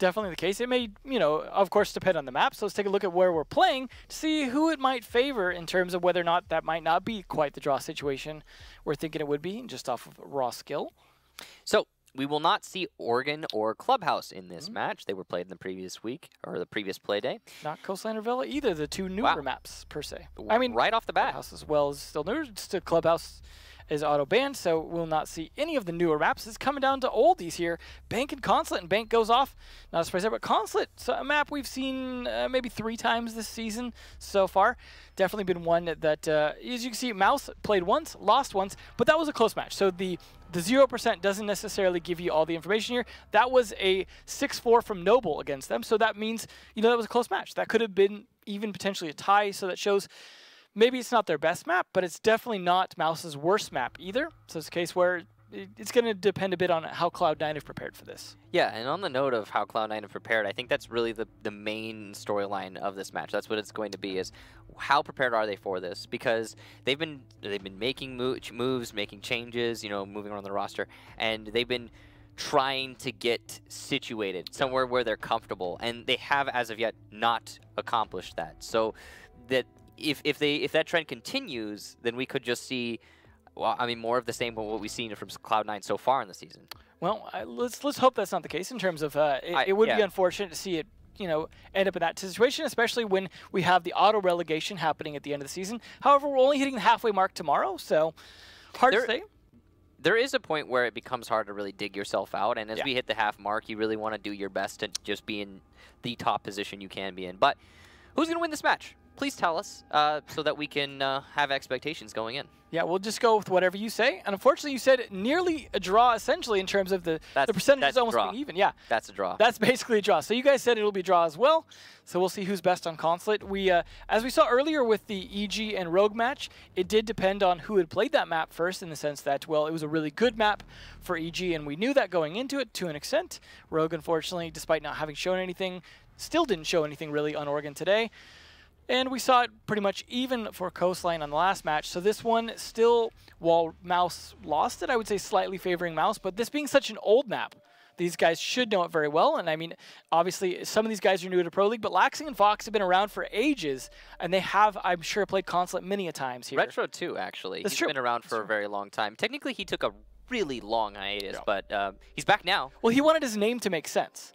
definitely the case. It may, you know, of course, depend on the map. So let's take a look at where we're playing to see who it might favor in terms of whether or not that might not be quite the draw situation we're thinking it would be, just off of raw skill. So we will not see Oregon or Clubhouse in this match. They were played in the previous week, or the previous play day. Not Coastline or Villa either, the two newer maps, per se. I mean, right off the bat. Clubhouse as well is still newer. Just a Clubhouse is auto-banned, so we'll not see any of the newer maps. It's coming down to oldies here. Bank and Consulate, and Bank goes off. Not a surprise there, but Consulate, so a map we've seen maybe 3 times this season so far. Definitely been one that, as you can see, Mouse played once, lost once, but that was a close match. So the 0% doesn't necessarily give you all the information here. That was a 6-4 from Noble against them, so that means, you know, that was a close match. That could have been even potentially a tie, so that shows maybe it's not their best map, but it's definitely not Mouse's worst map either. So it's a case where it's going to depend a bit on how Cloud9 have prepared for this. Yeah, and on the note of how Cloud9 have prepared, I think that's really the main storyline of this match. That's what it's going to be, is how prepared are they for this? Because they've been making moves, making changes, you know, moving around the roster, and they've been trying to get situated somewhere where they're comfortable, and they have as of yet not accomplished that. So that if that trend continues, then we could just see, well, I mean, more of the same of what we've seen from Cloud9 so far in the season. Well, let's hope that's not the case in terms of it would be unfortunate to see it, you know, end up in that situation, especially when we have the auto relegation happening at the end of the season. However, we're only hitting the halfway mark tomorrow, so hard to say. There is a point where it becomes hard to really dig yourself out, and as we hit the half mark, you really want to do your best to just be in the top position you can be in. But who's going to win this match? Please tell us so that we can have expectations going in. Yeah, we'll just go with whatever you say. And unfortunately, you said nearly a draw, essentially, in terms of the percentage is almost being even. Yeah, that's a draw. That's basically a draw. So you guys said it'll be a draw as well. So we'll see who's best on Consulate. We, as we saw earlier with the EG and Rogue match, it did depend on who had played that map first, in the sense that, well, it was a really good map for EG, and we knew that going into it to an extent. Rogue, unfortunately, despite not having shown anything, still didn't show anything really on Oregon today. And we saw it pretty much even for Coastline on the last match. So this one still, while Mouse lost it, I would say slightly favoring Mouse. But this being such an old map, these guys should know it very well. And I mean, obviously, some of these guys are new to Pro League, but Laxing and Fox have been around for ages. And they have, I'm sure, played Consulate many a times here. Retro, too, actually. He's been around for a very long time. Technically, he took a really long hiatus, but he's back now. Well, he wanted his name to make sense.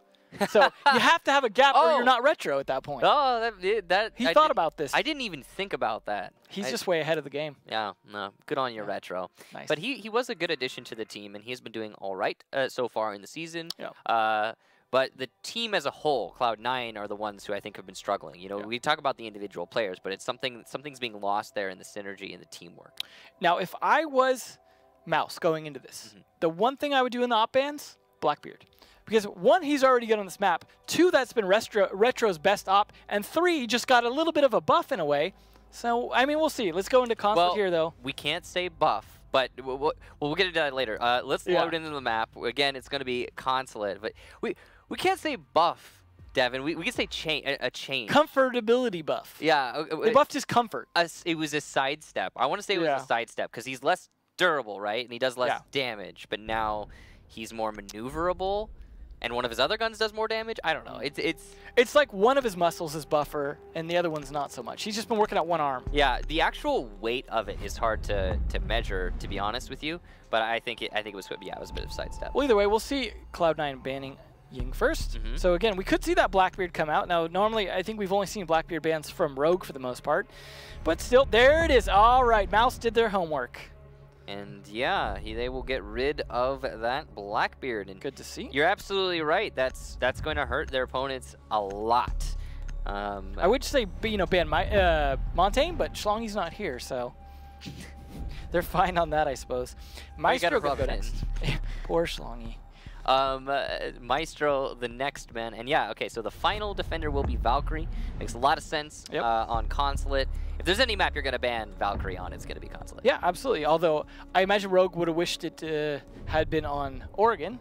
So you have to have a gap or you're not retro at that point. Oh, he thought about this. I didn't even think about that. He's just way ahead of the game. Yeah, no, good on you, retro. Nice. But he was a good addition to the team, and he has been doing all right so far in the season. Yeah. But the team as a whole, Cloud9, are the ones who I think have been struggling. You know, we talk about the individual players, but it's something's being lost there in the synergy and the teamwork. Now, if I was Mouse going into this, the one thing I would do in the op bans, Blackbeard. Because 1, he's already good on this map. 2, that's been Retro's best op. And 3, just got a little bit of a buff in a way. So, I mean, we'll see. Let's go into Consulate here, though. We can't say buff, but we'll get into that later. Let's load into the map. Again, it's going to be Consulate. But we can't say buff, Devin. We can say a change. Comfortability buff. Yeah. They buffed his comfort. It was a sidestep. I want to say it was a sidestep because he's less durable, right? And he does less damage. But now he's more maneuverable. And one of his other guns does more damage? I don't know. It's like one of his muscles is buffer, and the other one's not so much. He's just been working out one arm. Yeah, the actual weight of it is hard to measure, to be honest with you. But I think it was a bit of a sidestep. Well, either way, we'll see Cloud9 banning Ying first. So again, we could see that Blackbeard come out. Now, normally, I think we've only seen Blackbeard bans from Rogue for the most part. But still, there it is. All right, Mouse did their homework. And yeah, they will get rid of that Blackbeard. And good to see. You're absolutely right. That's going to hurt their opponents a lot. I would say, you know, ban Montaigne, but Schlongy's not here, so they're fine on that, I suppose. Maestro go next. Poor Schlongy. Maestro, the next man. And yeah, okay, so the final defender will be Valkyrie. Makes a lot of sense on Consulate. If there's any map you're going to ban Valkyrie on, it's going to be Consulate. Yeah, absolutely. Although I imagine Rogue would have wished it had been on Oregon.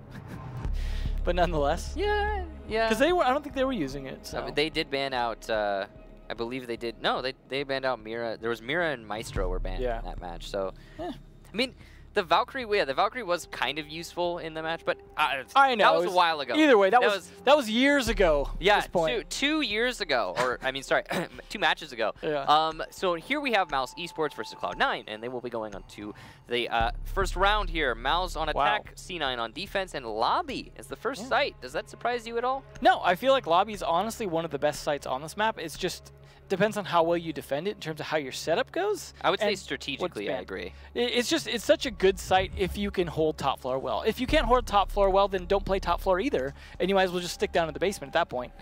But nonetheless. Yeah. Because I don't think they were using it. So. I mean, they did ban out, I believe they did. No, they banned out Mira. There was Mira and Maestro were banned in that match. So, I mean, The Valkyrie, the Valkyrie was kind of useful in the match, but I know that was a while ago. Either way, that was years ago. Yeah, at this point. two years ago, or I mean, sorry, 2 matches ago. Yeah. So here we have mousesports versus Cloud9, and they will be going on to the first round here. Mouse on attack, C9 on defense, and Lobby is the first site. Does that surprise you at all? No, I feel like Lobby is honestly one of the best sites on this map. It's just depends on how well you defend it in terms of how your setup goes. I would say strategically, I agree. It's such a good site if you can hold top floor well. If you can't hold top floor well, then don't play top floor either, and you might as well just stick down in the basement at that point.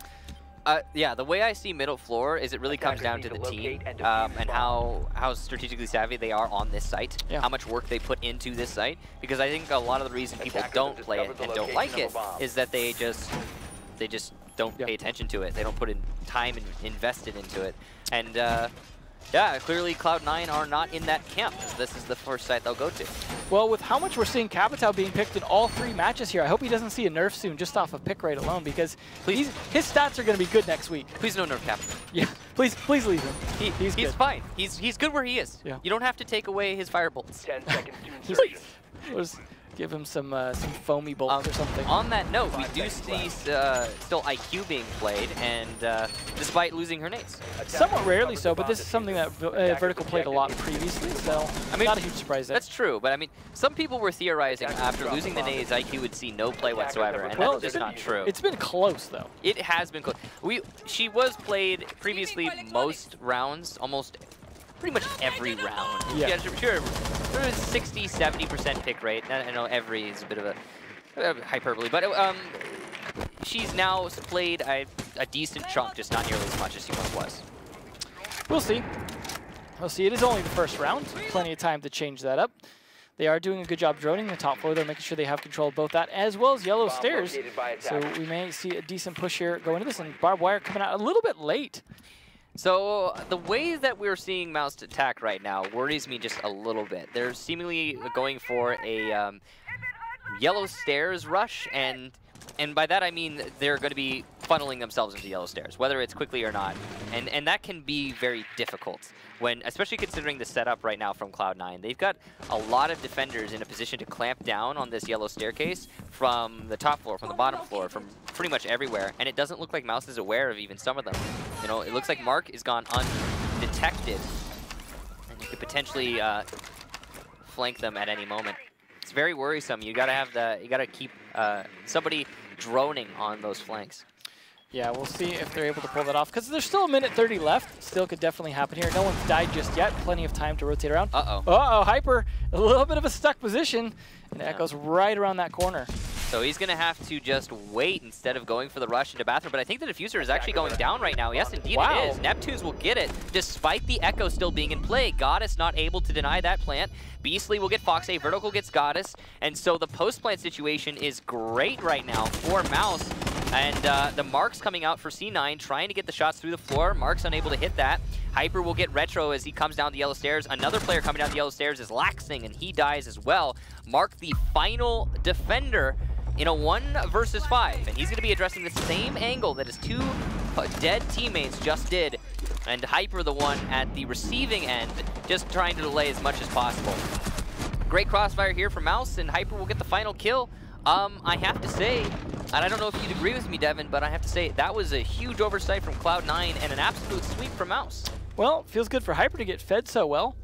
Yeah, the way I see middle floor is it really comes down to the team and how strategically savvy they are on this site, how much work they put into this site, because I think a lot of the reason people don't play it and don't like it is that they just don't pay attention to it. They don't put in time and invested into it. And yeah, clearly Cloud9 are not in that camp. This is the first site they'll go to. Well, with how much we're seeing Capitao being picked in all 3 matches here, I hope he doesn't see a nerf soon just off of pick rate alone, because his stats are going to be good next week. Please no nerf Capitao. Yeah, please leave him. He's fine. He's good where he is. Yeah. You don't have to take away his fire bolts. 10 seconds to insertion. Just give him some foamy bolts or something. On that note, we do see still IQ being played, and despite losing her nades. Somewhat rarely so, but this is something that Vertical played a lot previously, so I mean, not a huge surprise there. That's true, but I mean, some people were theorizing after losing the nades, IQ would see no play whatsoever, and that's just not true. It's been close, though. It has been close. She was played previously most rounds, almost pretty much every round. Yeah, sure. There was 60–70% pick rate. I know every is a bit of a hyperbole, but she's now played a decent chunk, just not nearly as much as she once was. We'll see. We'll see. It is only the first round. Plenty of time to change that up. They are doing a good job droning the top floor. They're making sure they have control of both that as well as yellow stairs. So we may see a decent push here go into this, and barbed wire coming out a little bit late. So the way that we're seeing Mouse attack right now worries me just a little bit. They're seemingly going for a yellow stairs rush, and by that I mean they're going to be funneling themselves into yellow stairs, whether it's quickly or not. And that can be very difficult, when, especially considering the setup right now from Cloud9. They've got a lot of defenders in a position to clamp down on this yellow staircase from the top floor, from the bottom floor, from pretty much everywhere. And it doesn't look like Mouse is aware of even some of them. You know, it looks like Mark is gone undetected, and you could potentially flank them at any moment. It's very worrisome. You gotta keep somebody droning on those flanks. Yeah, we'll see if they're able to pull that off, because there's still a minute 30 left. Still could definitely happen here. No one's died just yet. Plenty of time to rotate around. Uh-oh, Hyper, a little bit of a stuck position, and Echo's right around that corner. So he's going to have to just wait instead of going for the rush into bathroom. But I think the diffuser is actually going down right now. Yes, indeed it is. Neptunes will get it, despite the Echo still being in play. Goddess not able to deny that plant. Beastly will get Fox A. Vertical gets Goddess. And so the post-plant situation is great right now for Mouse. And the Mark's coming out for C9, trying to get the shots through the floor. Mark's unable to hit that. Hyper will get Retro as he comes down the yellow stairs. Another player coming down the yellow stairs is Laxing, and he dies as well. Mark, the final defender in a 1 versus 5, and he's going to be addressing the same angle that his 2 dead teammates just did, and Hyper the one at the receiving end, just trying to delay as much as possible. Great crossfire here from Mouse, and Hyper will get the final kill. I have to say, and I don't know if you'd agree with me, Devin, but I have to say that was a huge oversight from Cloud9 and an absolute sweep from Mouse. Well, feels good for Hyper to get fed so well.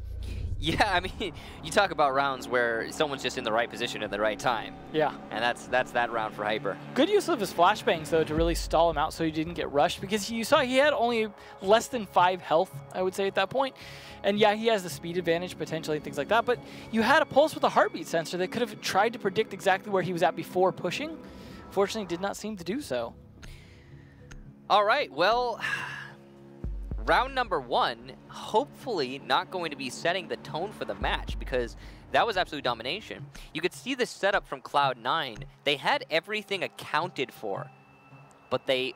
Yeah, I mean, you talk about rounds where someone's just in the right position at the right time. Yeah. And that's that round for Hyper. Good use of his flashbangs, though, to really stall him out so he didn't get rushed, because you saw he had only less than 5 health, I would say, at that point. And yeah, he has the speed advantage, potentially, and things like that, but you had a pulse with a heartbeat sensor that could have tried to predict exactly where he was at before pushing. Fortunately, did not seem to do so. All right, well, round number 1, hopefully not going to be setting the tone for the match, because that was absolute domination. You could see the setup from Cloud9. They had everything accounted for, but they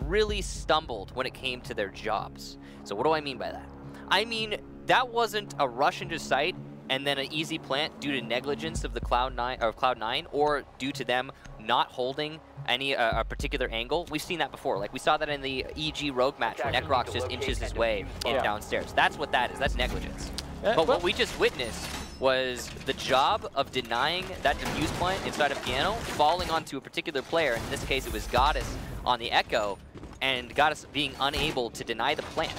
really stumbled when it came to their jobs. So what do I mean by that? I mean, that wasn't a rush into sight and then an easy plant due to negligence of the Cloud9 or due to them not holding any a particular angle. We've seen that before. Like, we saw that in the EG Rogue match where Necrox just inches his way in downstairs. That's what that is. That's negligence. But what we just witnessed was the job of denying that defuse plant inside of Piano, falling onto a particular player. In this case, it was Goddess on the Echo, and Goddess being unable to deny the plant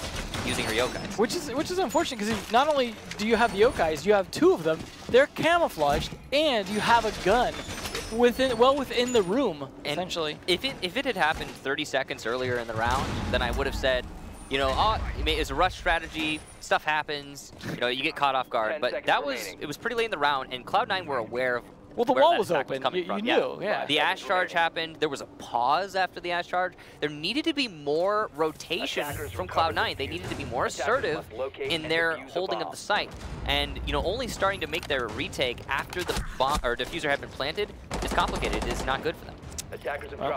using her yokais. Which is unfortunate, because not only do you have the yokais, you have two of them, they're camouflaged, and you have a gun within the room, and essentially. If it had happened 30 seconds earlier in the round, then I would have said, you know, oh, it's a rush strategy, stuff happens, you know, you get caught off guard. But it was pretty late in the round, and Cloud9 were aware of the wall was open. You knew, yeah. The Ash charge happened. There was a pause after the Ash charge. There needed to be more rotation from Cloud9. They needed to be more assertive in their holding of the site. And, you know, only starting to make their retake after the bomb or diffuser had been planted is complicated. It is not good for them.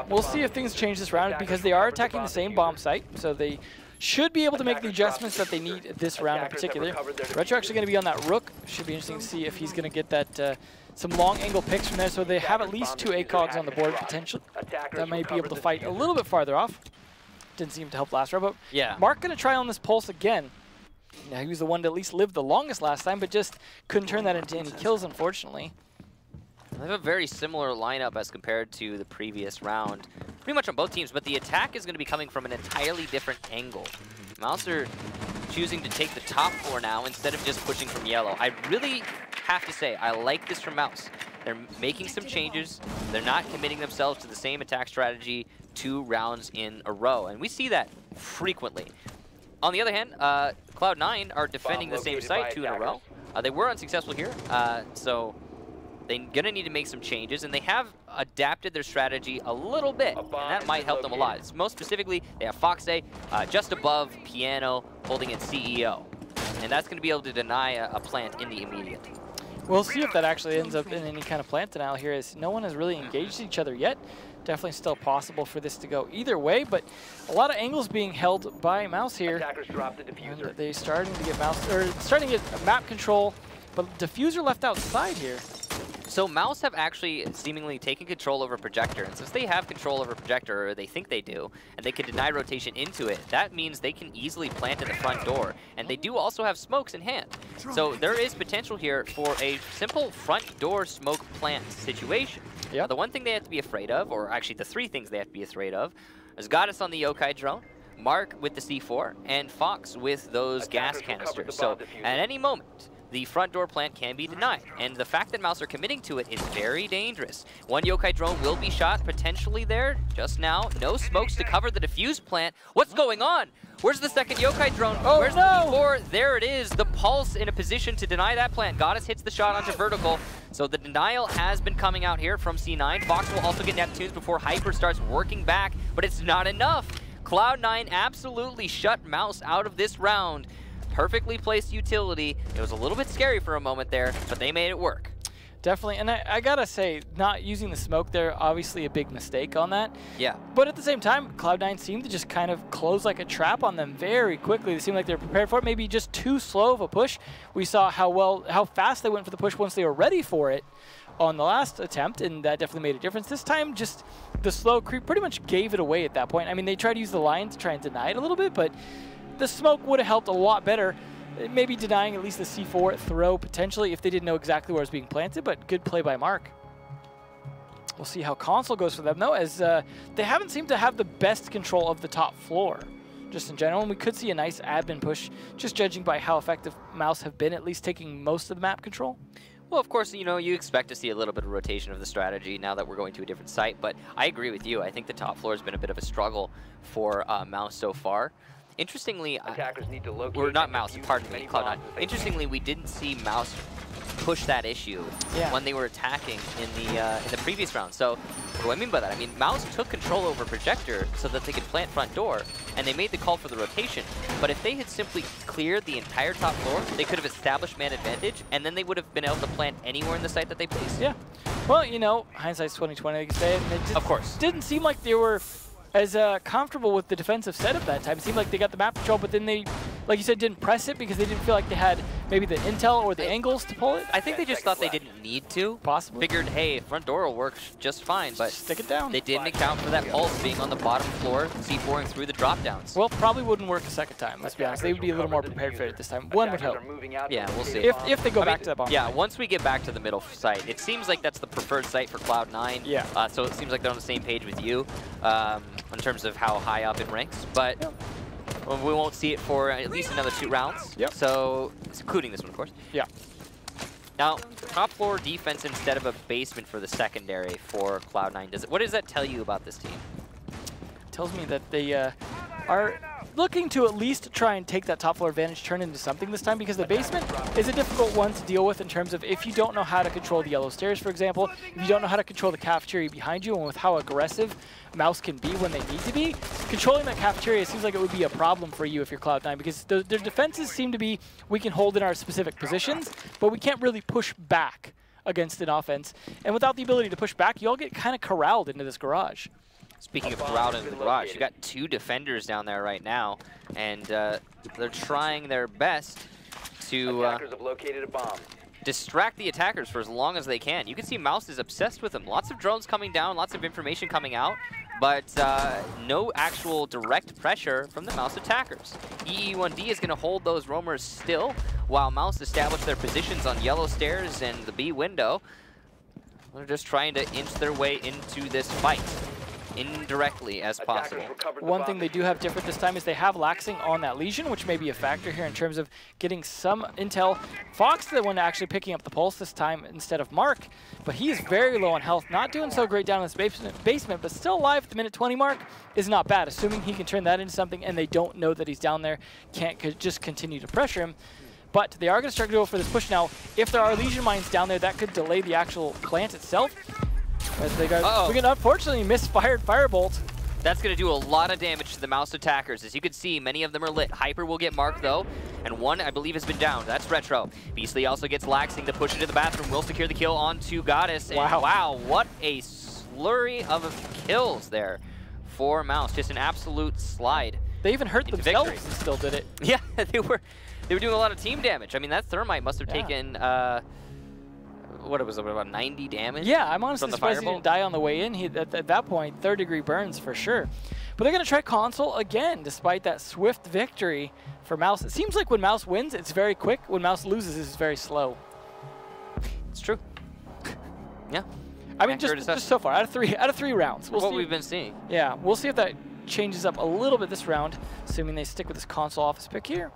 We'll see if things change this round, because they are attacking the same bomb site, so they should be able to make the adjustments that they need this round in particular. Retro actually going to be on that Rook. Should be interesting to see if he's going to get that some long angle picks from there, so they have at least 2 ACOGs on the board potentially. That might be able to fight a little bit farther off. Didn't seem to help last round, but yeah. Mark going to try on this Pulse again. Now, he was the one that at least lived the longest last time, but just couldn't turn that into any kills, unfortunately. They have a very similar lineup as compared to the previous round, pretty much on both teams, but the attack is going to be coming from an entirely different angle. Mouse are choosing to take the top 4 now instead of just pushing from yellow. I really have to say, I like this from Mouse. They're making some changes. They're not committing themselves to the same attack strategy 2 rounds in a row, and we see that frequently. On the other hand, Cloud9 are defending the same site 2 in a row. They were unsuccessful here, so they're going to need to make some changes, and they have adapted their strategy a little bit, and that might help them a lot. It's most specifically, they have Foxay just above Piano holding in CEO, and that's going to be able to deny a plant in the immediate. We'll see if that actually ends up in any kind of plant denial here, as no one has really engaged each other yet. Definitely still possible for this to go either way, but a lot of angles being held by Mouse here. And they're starting to get map control, but diffuser left outside here. So Mouse have actually seemingly taken control over Projector, and since they have control over Projector, or they think they do, and they can deny rotation into it, that means they can easily plant in the front door, and they do also have smokes in hand. So there is potential here for a simple front door smoke plant situation. Yep. The one thing they have to be afraid of, or actually the 3 things they have to be afraid of, is Goddess on the yokai drone, Mark with the C4, and Fox with those gas canisters. So at any moment, the front door plant can be denied, and the fact that Mouse are committing to it is very dangerous. One yokai drone will be shot potentially there just now. No smokes to cover the defuse plant. What's going on? Where's the second yokai drone? Oh, where's no. the D4? There it is. The Pulse in a position to deny that plant. Goddess hits the shot onto vertical. So the denial has been coming out here from C9. Fox will also get Neptunes before Hyper starts working back, but it's not enough. Cloud9 absolutely shut Mouse out of this round. Perfectly placed utility. It was a little bit scary for a moment there, but they made it work. Definitely, and I gotta say, not using the smoke there, obviously a big mistake on that. Yeah. But at the same time, Cloud9 seemed to just kind of close like a trap on them very quickly. They seemed like they were prepared for it, maybe just too slow of a push. We saw how fast they went for the push once they were ready for it on the last attempt, and that definitely made a difference. This time, just the slow creep pretty much gave it away at that point. I mean, they tried to use the line to try and deny it a little bit, but the smoke would have helped a lot better. Maybe denying at least the C4 throw potentially if they didn't know exactly where it was being planted, but good play by Mark. We'll see how Console goes for them though, as they haven't seemed to have the best control of the top floor just in general, and we could see a nice admin push just judging by how effective Mouse have been, at least taking most of the map control. Well, of course, you know, you expect to see a little bit of rotation of the strategy now that we're going to a different site, but I agree with you. I think the top floor has been a bit of a struggle for Mouse so far. Interestingly, or not Mouse, pardon me, Cloud9. Interestingly, we didn't see Mouse push that issue when they were attacking in the previous round. So what do I mean by that? I mean, Mouse took control over Projector so that they could plant front door, and they made the call for the rotation. But if they had simply cleared the entire top floor, they could have established man advantage, and then they would have been able to plant anywhere in the site that they placed. Yeah. Well, you know, hindsight's 20/20, like you say. And it of course. Didn't seem like they were as comfortable with the defensive setup that time. It seemed like they got the map control, but then they, like you said, didn't press it because they didn't feel like they had maybe the intel or the angles to pull it? I think they just thought they didn't need to. Possibly. Figured, hey, front door will work just fine, but stick it down. They didn't account for that pulse being on the bottom floor, C4ing through the drop downs. Well, probably wouldn't work a second time, let's be honest. They would be a little more prepared for it this time. One would hope. Yeah, we'll see. If they go back to that bomb. Yeah, once we get back to the middle site, it seems like that's the preferred site for Cloud9. Yeah. So it seems like they're on the same page with you in terms of how high up it ranks, but we won't see it for at least another 2 rounds. Yep. So, including this one, of course. Yeah. Now, top floor defense instead of a basement for the secondary for Cloud9. What does that tell you about this team? It tells me that they are looking to at least try and take that top floor advantage, turn into something this time, because the basement is a difficult one to deal with in terms of if you don't know how to control the yellow stairs, for example, if you don't know how to control the cafeteria behind you, and with how aggressive Mouse can be when they need to be, controlling that cafeteria seems like it would be a problem for you if you're Cloud9, because their defenses seem to be, we can hold in our specific positions, but we can't really push back against an offense. And without the ability to push back, you all get kind of corralled into this garage. Speaking of corralled into the garage, you got 2 defenders down there right now, and they're trying their best to distract the attackers for as long as they can. You can see Mouse is obsessed with them. Lots of drones coming down, lots of information coming out, but no actual direct pressure from the Mouse attackers. EE1D is going to hold those roamers still while Mouse establish their positions on yellow stairs and the B window. They're just trying to inch their way into this fight indirectly as possible. One thing they do have different this time is they have laxing on that Legion, which may be a factor here in terms of getting some intel. Fox, the one actually picking up the pulse this time instead of Mark, but he is very low on health, not doing so great down in this basement, but still alive at the minute 20 mark is not bad, assuming he can turn that into something and they don't know that he's down there, can't just continue to pressure him. But they are going to start to go for this push now. If there are Legion mines down there, that could delay the actual plant itself. As they got, we can unfortunately misfired Firebolt. That's going to do a lot of damage to the Mouse attackers. As you can see, many of them are lit. Hyper will get marked, though, and one, I believe, has been downed. That's Retro. Beastly also gets laxing to push into the bathroom. Will secure the kill onto Goddess. And wow, what a slurry of kills there for Mouse. Just an absolute slide. They even hurt themselves and still did it. Yeah, they were doing a lot of team damage. I mean, that Thermite must have taken... what was it, about 90 damage? Yeah, I'm honestly surprised he didn't die on the way in. At that point, 3rd-degree burns for sure. But they're going to try Console again, despite that swift victory for Mouse. It seems like when Mouse wins, it's very quick. When Mouse loses, it's very slow. It's true. Yeah. I mean, just so far, out of three rounds. We'll see. We've been seeing. Yeah, we'll see if that changes up a little bit this round, assuming they stick with this Console office pick here.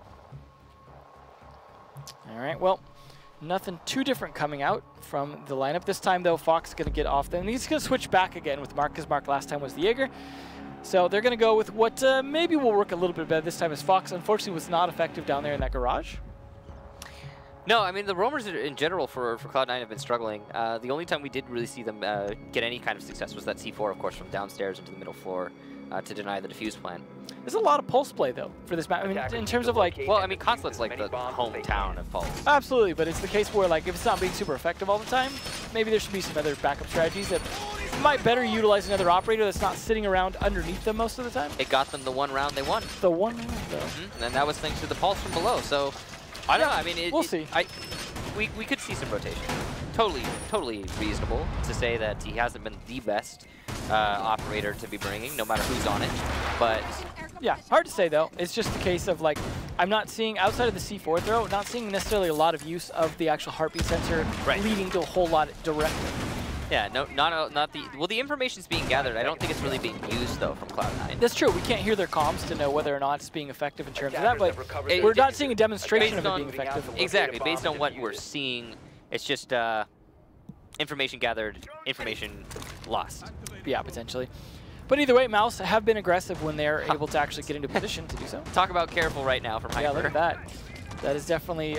All right, well, nothing too different coming out from the lineup. This time, though, Fox is going to get off them. He's going to switch back again with Mark, because Mark last time was the Jaeger. So they're going to go with what maybe will work a little bit better this time, as Fox, unfortunately, was not effective down there in that garage. No, I mean, the roamers in general for Cloud9 have been struggling. The only time we did really see them get any kind of success was that C4, of course, from downstairs into the middle floor to deny the defuse plan. There's a lot of pulse play, though, for this map. I mean, in terms of, like... Well, I mean, Consulate's like the hometown of pulse. Absolutely, but it's the case where, like, if it's not being super effective all the time, maybe there should be some other backup strategies that might better utilize another operator that's not sitting around underneath them most of the time. It got them the one round they won. The one round, though. Mm-hmm. And that was thanks to the pulse from below, so... I don't know, I mean... we'll see. We could see some rotation. Totally reasonable to say that he hasn't been the best operator to be bringing, no matter who's on it, but... Yeah, hard to say, though. It's just the case of, like, I'm not seeing, outside of the C4 throw, not seeing necessarily a lot of use of the actual heartbeat sensor leading to a whole lot directly. Yeah, no, not the... Well, the information's being gathered. I don't think it's really being used, though, from Cloud9. That's true. We can't hear their comms to know whether or not it's being effective in terms of that, but we're not seeing a demonstration of it being effective. Exactly. Based on what we're seeing, it's just information gathered, information lost. Yeah, potentially. But either way, Mouse have been aggressive when they're able to actually get into position to do so. Talk about careful right now from Hyper. Yeah, look at that. That is definitely,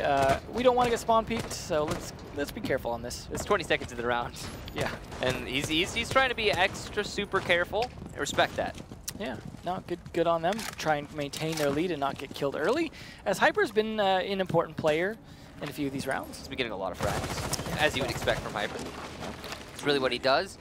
we don't want to get spawn peeked, so let's be careful on this. It's 20 seconds of the round. Yeah. And he's trying to be extra super careful. I respect that. Yeah, no, good on them. Try and maintain their lead and not get killed early, as Hyper's been an important player in a few of these rounds. He's been getting a lot of frags, as you would expect from Hyper. It's really what he does.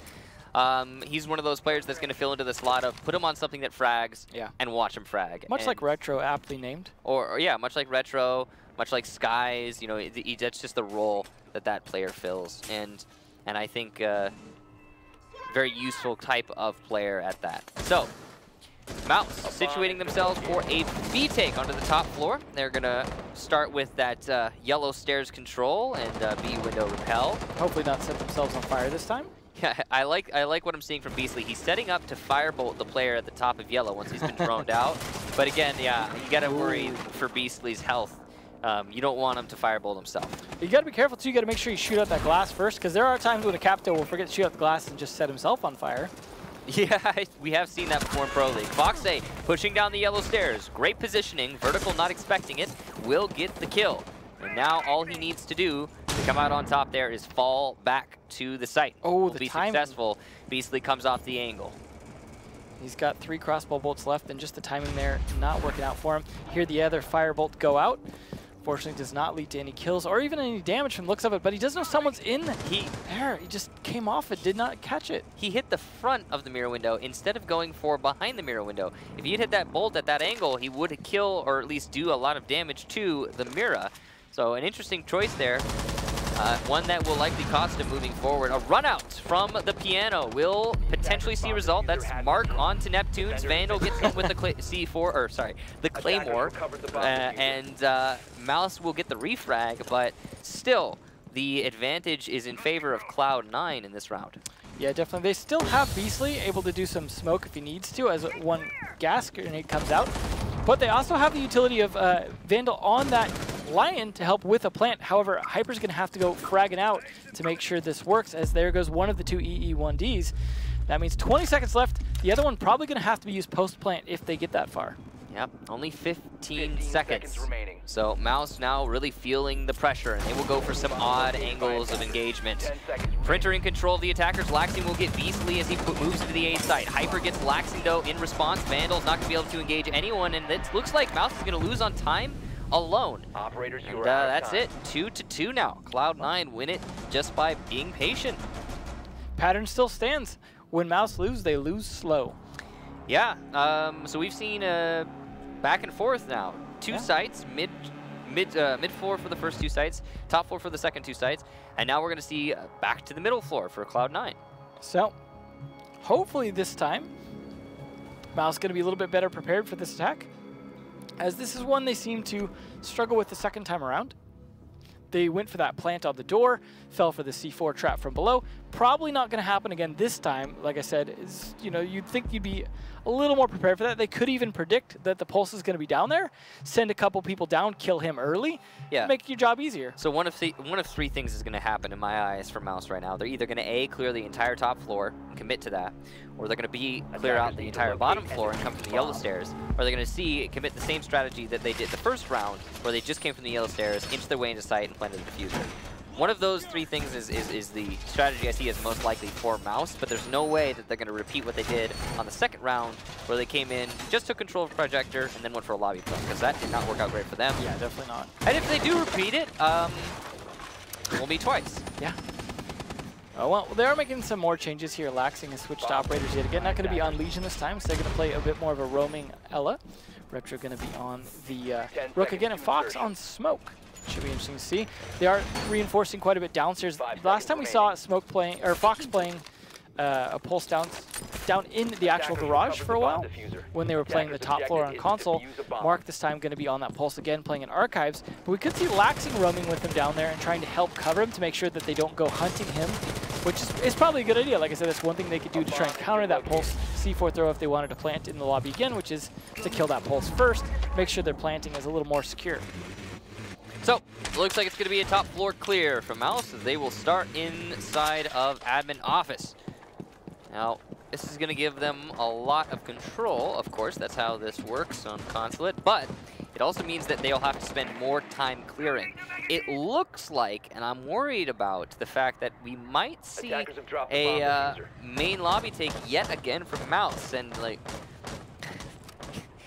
He's one of those players that's going to fill into the slot of put him on something that frags and watch him frag. Much like Retro, aptly named. Or yeah, much like Retro, much like Skies. You know, that's just the role that player fills, and I think very useful type of player at that. So, Mouse situating themselves for a B take onto the top floor. They're gonna start with that yellow stairs control and B window repel. Hopefully not set themselves on fire this time. Yeah, I like what I'm seeing from Beastly. He's setting up to firebolt the player at the top of yellow once he's been droned out. But again, yeah, you gotta worry for Beastly's health. You don't want him to firebolt himself. You gotta be careful too. You gotta make sure you shoot out that glass first, because there are times when a Capto will forget to shoot out the glass and just set himself on fire. Yeah, we have seen that before in Pro League. Foxay pushing down the yellow stairs. Great positioning. Vertical not expecting it. Will get the kill. And now all he needs to do to come out on top there is fall back to the site. Oh, the timing. Successful. Beastly comes off the angle. He's got 3 crossbow bolts left, and just the timing there not working out for him. Hear the other firebolt go out. Fortunately, does not lead to any kills or even any damage from the looks of it, but he does know someone's in there. He just came off it, did not catch it. He hit the front of the mirror window instead of going for behind the mirror window. If he had hit that bolt at that angle, he would kill or at least do a lot of damage to the mirror. So an interesting choice there. One that will likely cost him moving forward. A run out from the piano will potentially see a result. That's Mark onto Neptune's. Vandal gets hit with the the Claymore. And Mouse will get the refrag, but still, the advantage is in favor of Cloud9 in this round. Yeah, definitely. They still have Beastly able to do some smoke if he needs to as one gas grenade comes out. But they also have the utility of Vandal on that Lion to help with a plant. However, Hyper's going to have to go fragging out to make sure this works, as there goes one of the 2 EE1Ds. That means 20 seconds left. The other one probably going to have to be used post-plant if they get that far. Yep, only 15 seconds remaining. So Mouse now really feeling the pressure, and they will go for some odd angles of engagement. Printer in control of the attackers. Laxing will get Beastly as he moves into the A site. Hyper gets Laxing though in response. Vandal's not going to be able to engage anyone, and it looks like Mouse is going to lose on time alone. Operators, and that's it. 2-2 now. Cloud9 win it just by being patient. Pattern still stands. When Mouse lose, they lose slow. Yeah. So we've seen back and forth now. 2 sites, mid floor for the first 2 sites, top floor for the second 2 sites, and now we're going to see back to the middle floor for Cloud9. So hopefully this time, Mouse going to be a little bit better prepared for this attack, as this is one they seem to struggle with the second time around. They went for that plant on the door, fell for the C4 trap from below. Probably not going to happen again this time. Like I said, you'd think you'd be a little more prepared for that. They could even predict that the pulse is going to be down there, send a couple people down, kill him early, make your job easier. So one of 3 things is going to happen in my eyes for Mouse right now. They're either going to A, clear the entire top floor and commit to that, or they're going to B, clear out the entire bottom floor and come from the yellow stairs, or they're going to C, commit the same strategy that they did the first round, where they just came from the yellow stairs, inched their way into sight, and planted the diffuser. One of those 3 things is the strategy I see as most likely for Mouse, but there's no way that they're going to repeat what they did on the second round, where they came in, just took control of Projector, and then went for a lobby play, because that did not work out great for them. Yeah, definitely not. And if they do repeat it, it will be twice. Yeah. Oh, well, they are making some more changes here. Laxing has switched to operators yet again. Not going to be on Legion this time, so they're going to play a bit more of a roaming Ella. Retro going to be on the Rook again, and Fox on Smoke. Should be interesting to see. They are reinforcing quite a bit downstairs. Last time we saw Smoke playing, or Fox playing a pulse down in the actual garage for a while when they were playing the top floor on console. Mark this time going to be on that pulse again, playing in archives. But we could see Laxing roaming with him down there and trying to help cover him to make sure that they don't go hunting him, which is probably a good idea. Like I said, that's one thing they could do to try and counter that pulse C4 throw if they wanted to plant in the lobby again, which is to kill that pulse first, make sure their planting is a little more secure. So, looks like it's going to be a top floor clear from Mouse. They will start inside of admin office. Now, this is going to give them a lot of control. Of course, that's how this works on Consulate. But it also means that they'll have to spend more time clearing. It looks like, and I'm worried about, the fact that we might see a main lobby take yet again from Mouse. And, like,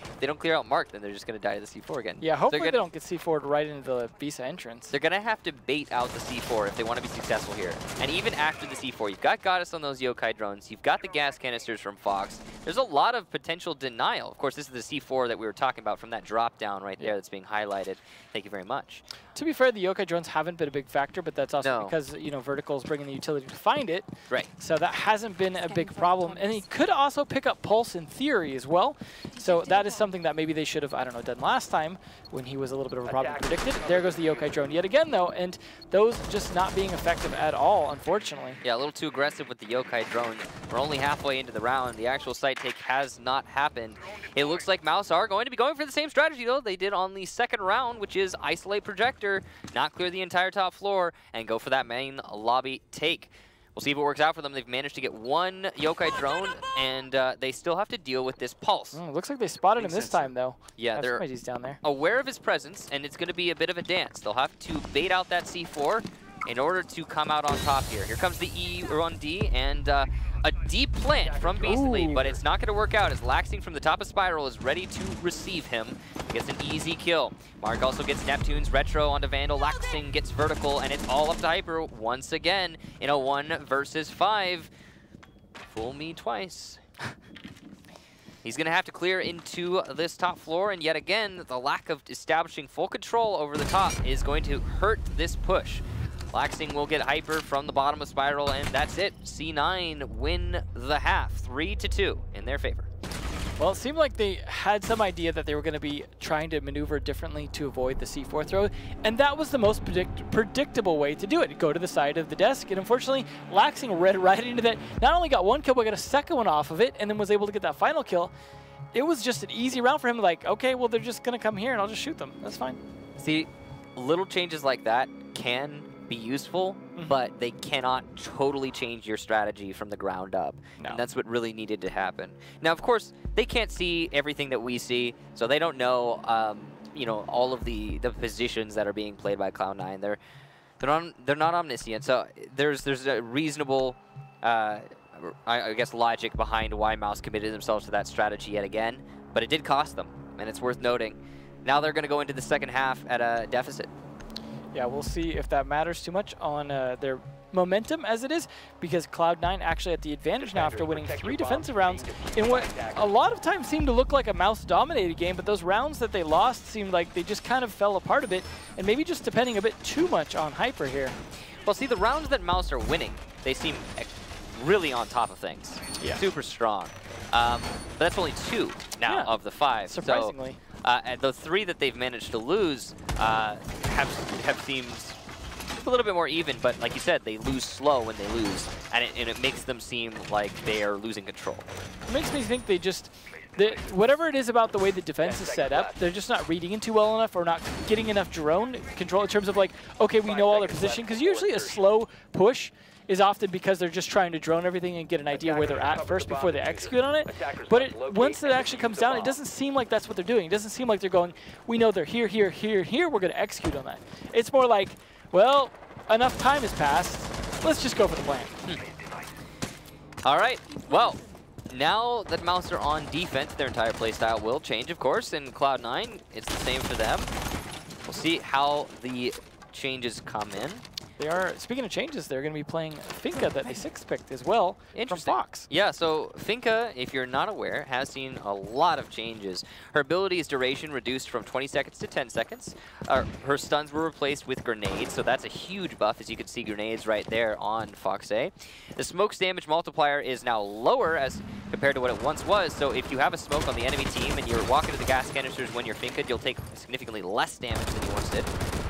if they don't clear out Mark, then they're just going to die to the C4 again. Yeah, hopefully they don't get C4'd right into the Visa entrance. They're going to have to bait out the C4 if they want to be successful here. And even after the C4, you've got Goddess on those Yokai drones, you've got the gas canisters from Fox, there's a lot of potential denial. Of course, this is the C4 that we were talking about from that drop down right there that's being highlighted. Thank you very much. To be fair, the yokai drones haven't been a big factor, but that's also No. because, you know, Vertical is bringing the utility to find it. Right. So that hasn't been a big problem. And he could also pick up Pulse in theory as well. So that is something that maybe they should have, I don't know, done last time when he was a little bit of a problem predicted. There goes the yokai drone yet again, though, and those just not being effective at all, unfortunately. Yeah, a little too aggressive with the yokai drone. We're only halfway into the round. The actual site take has not happened. It looks like Mouse are going to be going for the same strategy, though, they did on the second round, which is isolate projector, not clear the entire top floor, and go for that main lobby take. We'll see if it works out for them. They've managed to get one yokai drone, and they still have to deal with this Pulse. Looks like they spotted him this time, though. Yeah, they're down there. aware of his presence, and it's going to be a bit of a dance. They'll have to bait out that C4 in order to come out on top here. Here comes the E1D, and a deep plant from Beastly, but it's not going to work out as Laxing from the top of Spiral is ready to receive him. He gets an easy kill. Mark also gets Neptune's Retro onto Vandal. Laxing gets Vertical, and it's all up to Hyper once again in a 1 versus 5. Fool me twice. He's going to have to clear into this top floor, and yet again, the lack of establishing full control over the top is going to hurt this push. Laxing will get Hyper from the bottom of Spiral, and that's it. C9 win the half, 3-2 in their favor. Well, it seemed like they had some idea that they were going to be trying to maneuver differently to avoid the C4 throw, and that was the most predictable way to do it. Go to the side of the desk, and unfortunately, Laxing read right into that. Not only got one kill, but got a second one off of it, and then was able to get that final kill. It was just an easy round for him, like, okay, well, they're just going to come here, and I'll just shoot them. That's fine. See, little changes like that can be useful, but they cannot totally change your strategy from the ground up. No. And that's what really needed to happen. Now, of course, they can't see everything that we see, so they don't know, you know, all of the positions that are being played by Cloud9. They're not omniscient, so there's a reasonable, I guess, logic behind why Mouse committed themselves to that strategy yet again, but it did cost them, and it's worth noting. Now they're going to go into the second half at a deficit. Yeah, we'll see if that matters too much on their momentum as it is, because Cloud9 actually at the advantage now after winning 3 defensive rounds in what a lot of times seemed to look like a Mouse-dominated game, but those rounds that they lost seemed like they just kind of fell apart a bit, and maybe just depending a bit too much on Hyper here. Well, see, the rounds that Mouse are winning, they seem really on top of things. Yeah. Super strong. But that's only 2 now of the 5. Surprisingly. So, and the 3 that they've managed to lose have seemed a little bit more even, but like you said, they lose slow when they lose, and it makes them seem like they are losing control. It makes me think whatever it is about the way the defense is set up, they're just not reading it too well enough or not getting enough drone control in terms of like, okay, we know all their position, because usually a slow push is often because they're just trying to drone everything and get an idea where they're at first before they execute on it. But once it actually comes down, it doesn't seem like that's what they're doing. It doesn't seem like they're going, we know they're here, here, here, here, we're going to execute on that. It's more like, well, enough time has passed. Let's just go for the plan. All right, well, now that Mouse are on defense, their entire playstyle will change, of course, and Cloud9, it's the same for them. We'll see how the changes come in. They are, speaking of changes, they're going to be playing Finka that they 6-picked as well from Fox. Yeah, so Finka, if you're not aware, has seen a lot of changes. Her ability's duration reduced from 20 seconds to 10 seconds. Her stuns were replaced with grenades, so that's a huge buff, as you can see grenades right there on Fox A. The smoke's damage multiplier is now lower as compared to what it once was, so if you have a smoke on the enemy team and you're walking to the gas canisters when you're Finka'd, you'll take significantly less damage than you once did.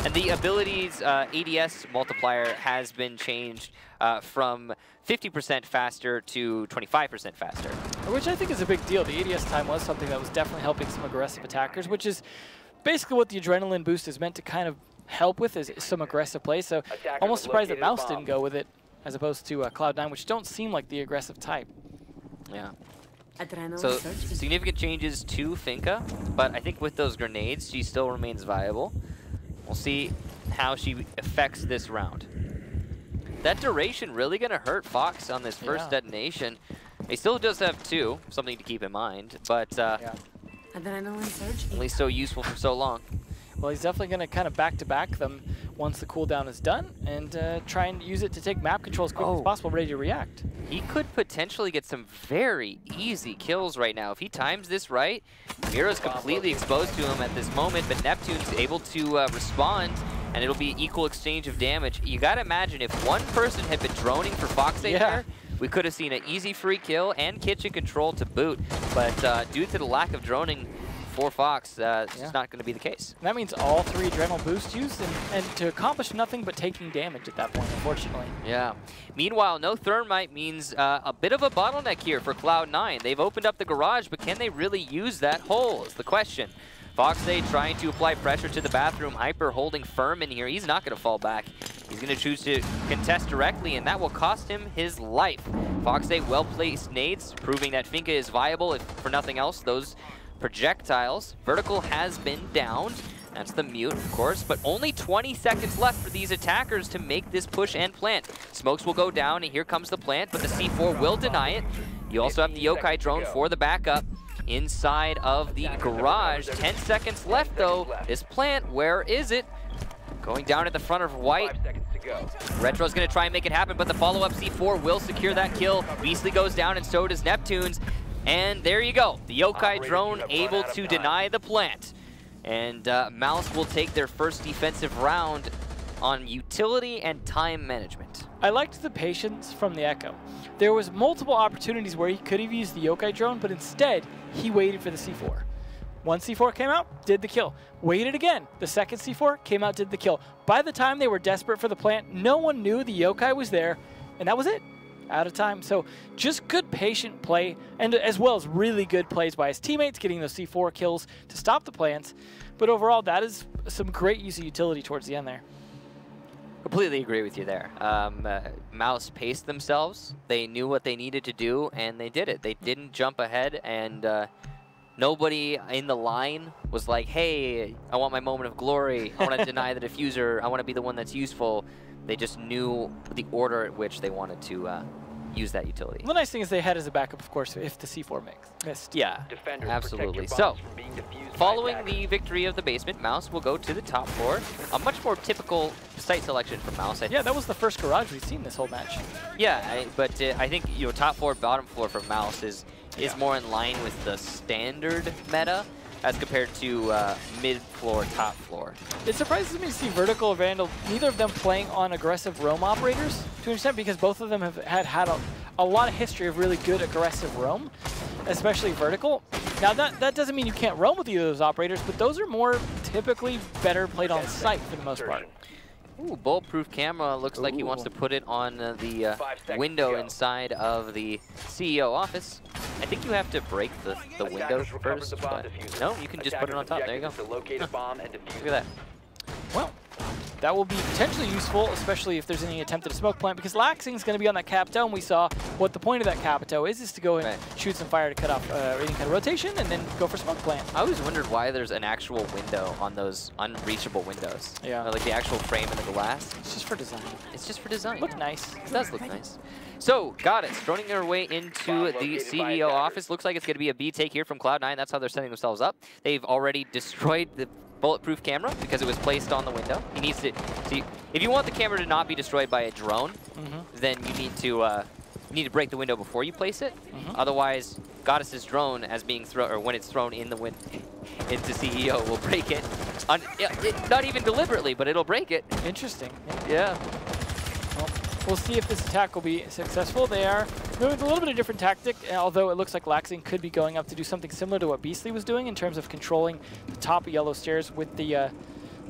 And the ability's ADS multiplier has been changed from 50% faster to 25% faster. Which I think is a big deal. The ADS time was something that was definitely helping some aggressive attackers, which is basically what the adrenaline boost is meant to kind of help with, is some aggressive play. So almost surprised that Mouse didn't go with it as opposed to Cloud9, which don't seem like the aggressive type. Yeah. So significant changes to Finka, but I think with those grenades, she still remains viable. We'll see how she affects this round. That duration really going to hurt Fox on this first detonation. He still does have 2, something to keep in mind, but at least so useful for so long. Well, he's definitely going to kind of back-to-back them once the cooldown is done and try and use it to take map control as quickly as possible, ready to react. He could potentially get some very easy kills right now. If he times this right, Miro's completely exposed to him at this moment, but Neptune's able to respond, and it'll be equal exchange of damage. You gotta imagine if one person had been droning for Foxade there, we could have seen an easy free kill and kitchen control to boot. But due to the lack of droning for Fox, it's not going to be the case. And that means all 3 adrenal boost used and to accomplish nothing but taking damage at that point, unfortunately. Yeah. Meanwhile, no Thermite means a bit of a bottleneck here for Cloud9. They've opened up the garage, but can they really use that hole is the question. Foxade trying to apply pressure to the bathroom. Hyper holding firm in here. He's not going to fall back. He's going to choose to contest directly, and that will cost him his life. Foxade well-placed nades, proving that Finka is viable, if for nothing else. Those projectiles. Vertical has been down. That's the mute, of course, but only 20 seconds left for these attackers to make this push and plant. Smokes will go down, and here comes the plant, but the C4 will deny it. You also have the Yokai drone for the backup inside of the garage. 10 seconds left, though. This plant, where is it? Going down at the front of White. Retro's going to try and make it happen, but the follow-up C4 will secure that kill. Beastly goes down, and so does Neptune's. And there you go. The Yokai drone able to deny the plant. And Mouse will take their first defensive round on utility and time management. I liked the patience from the Echo. There was multiple opportunities where he could have used the Yokai drone, but instead, he waited for the C4. One C4 came out, did the kill. Waited again. The second C4 came out, did the kill. By the time they were desperate for the plant, no one knew the Yokai was there, and that was it. Out of time. So just good patient play, and as well as really good plays by his teammates, getting those C4 kills to stop the plants. But overall, that is some great use of utility towards the end there. Completely agree with you there. Mouse paced themselves. They knew what they needed to do, and they did it. They didn't jump ahead, and nobody in the line was like, hey, I want my moment of glory. I want to deny the diffuser. I want to be the one that's useful. They just knew the order at which they wanted to use that utility. The nice thing is they had as a backup, of course, if the C4 missed. Yeah, absolutely. So, following the victory of the basement, Mouse will go to the top floor. A much more typical site selection for Mouse, I think. Yeah, that was the first garage we've seen this whole match. Yeah, but I think top floor, bottom floor for Mouse is more in line with the standard meta as compared to mid-floor, top floor. It surprises me to see Vertical or Vandal, neither of them playing on aggressive roam operators to an extent, because both of them have had a lot of history of really good aggressive roam, especially Vertical. Now that doesn't mean you can't roam with either of those operators, but those are more typically better played on site for the most part. Ooh, bulletproof camera. Looks like he wants to put it on the window inside of the CEO office. I think you have to break the window first, but no, you can just put it on top. There you go. Look at that. Well, that will be potentially useful, especially if there's any attempt at a smoke plant, because Laxing's going to be on that Capito, and we saw what the point of that Capito is to go and shoot some fire to cut off any kind of rotation, and then go for smoke plant. I always wondered why there's an actual window on those unreachable windows. Yeah. Like the actual frame in the glass. It's just for design. It's just for design. Look nice. It does look nice. So, got it. Droning their way into the CEO office. Looks like it's going to be a B take here from Cloud9. That's how they're setting themselves up. They've already destroyed the bulletproof camera because it was placed on the window. He needs to see if you want the camera to not be destroyed by a drone, then you need to break the window before you place it. Otherwise, Goddess's drone, as being thrown, or when it's thrown in the into CEO, will break it. Not even deliberately, but it'll break it. Interesting. Yeah. Well, we'll see if this attack will be successful. They are moving with a little bit of different tactic, although it looks like Laxing could be going up to do something similar to what Beastly was doing in terms of controlling the top of yellow stairs with the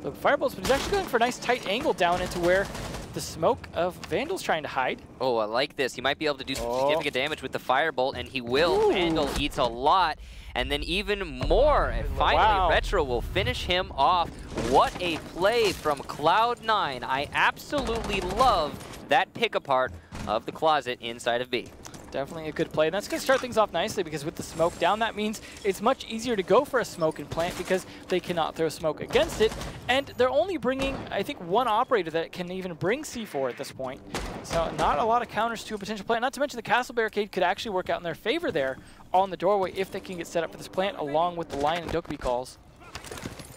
firebolts, but he's actually going for a nice tight angle down into where the smoke of Vandal's trying to hide. Oh, I like this. He might be able to do some significant damage with the firebolt, and he will. Ooh. Vandal eats a lot, and then even more. And finally, Retro will finish him off. What a play from Cloud9. I absolutely love that pick apart of the closet inside of B. Definitely a good play. And that's going to start things off nicely, because with the smoke down, that means it's much easier to go for a smoke and plant because they cannot throw smoke against it. And they're only bringing, I think, one operator that can even bring C4 at this point. So not a lot of counters to a potential plant. Not to mention the castle barricade could actually work out in their favor there on the doorway if they can get set up for this plant along with the lion and Dokkaebi calls.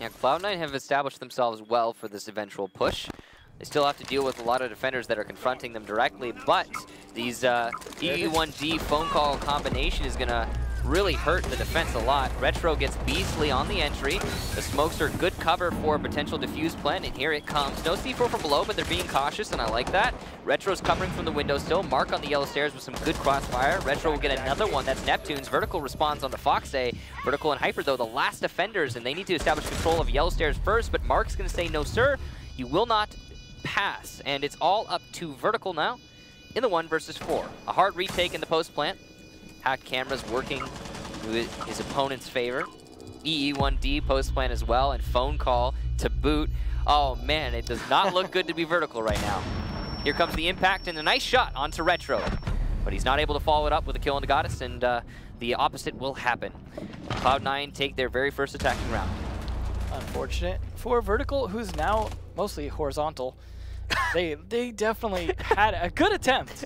Yeah, Cloud9 have established themselves well for this eventual push. They still have to deal with a lot of defenders that are confronting them directly, but these EU1D phone call combination is going to really hurt the defense a lot. Retro gets Beastly on the entry. The smokes are good cover for a potential defuse plant, and here it comes. No C4 from below, but they're being cautious, and I like that. Retro's covering from the window still. Mark on the yellow stairs with some good crossfire. Retro will get another one. That's Neptune's. Vertical responds on the Foxay. Vertical and Hyper, though, the last defenders, and they need to establish control of yellow stairs first, but Mark's going to say, no, sir, you will not pass. And it's all up to Vertical now in the 1 versus 4. A hard retake in the post plant. Hack cameras working with his opponent's favor. EE1D post plant as well, and phone call to boot. Oh man, it does not look good to be Vertical right now. Here comes the impact and a nice shot onto Retro, but he's not able to follow it up with a kill on the Goddess, and the opposite will happen. Cloud9 take their very first attacking round. Unfortunate for Vertical, who's now mostly horizontal. They definitely had a good attempt,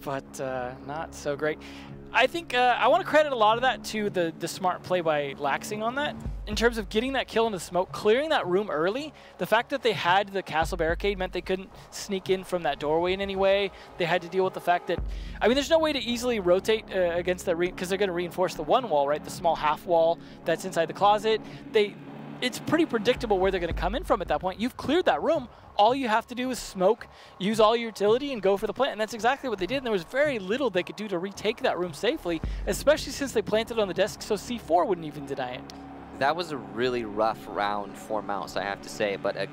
but not so great. I think I want to credit a lot of that to the smart play by Laxing on that. In terms of getting that kill into the smoke, clearing that room early, the fact that they had the castle barricade meant they couldn't sneak in from that doorway in any way. They had to deal with the fact that, I mean, there's no way to easily rotate against that, because they're going to reinforce the one wall, right? The small half wall that's inside the closet. It's pretty predictable where they're going to come in from at that point. You've cleared that room. All you have to do is smoke, use all your utility, and go for the plant. And that's exactly what they did. And there was very little they could do to retake that room safely, especially since they planted on the desk, so C4 wouldn't even deny it. That was a really rough round for Mouse, I have to say, but a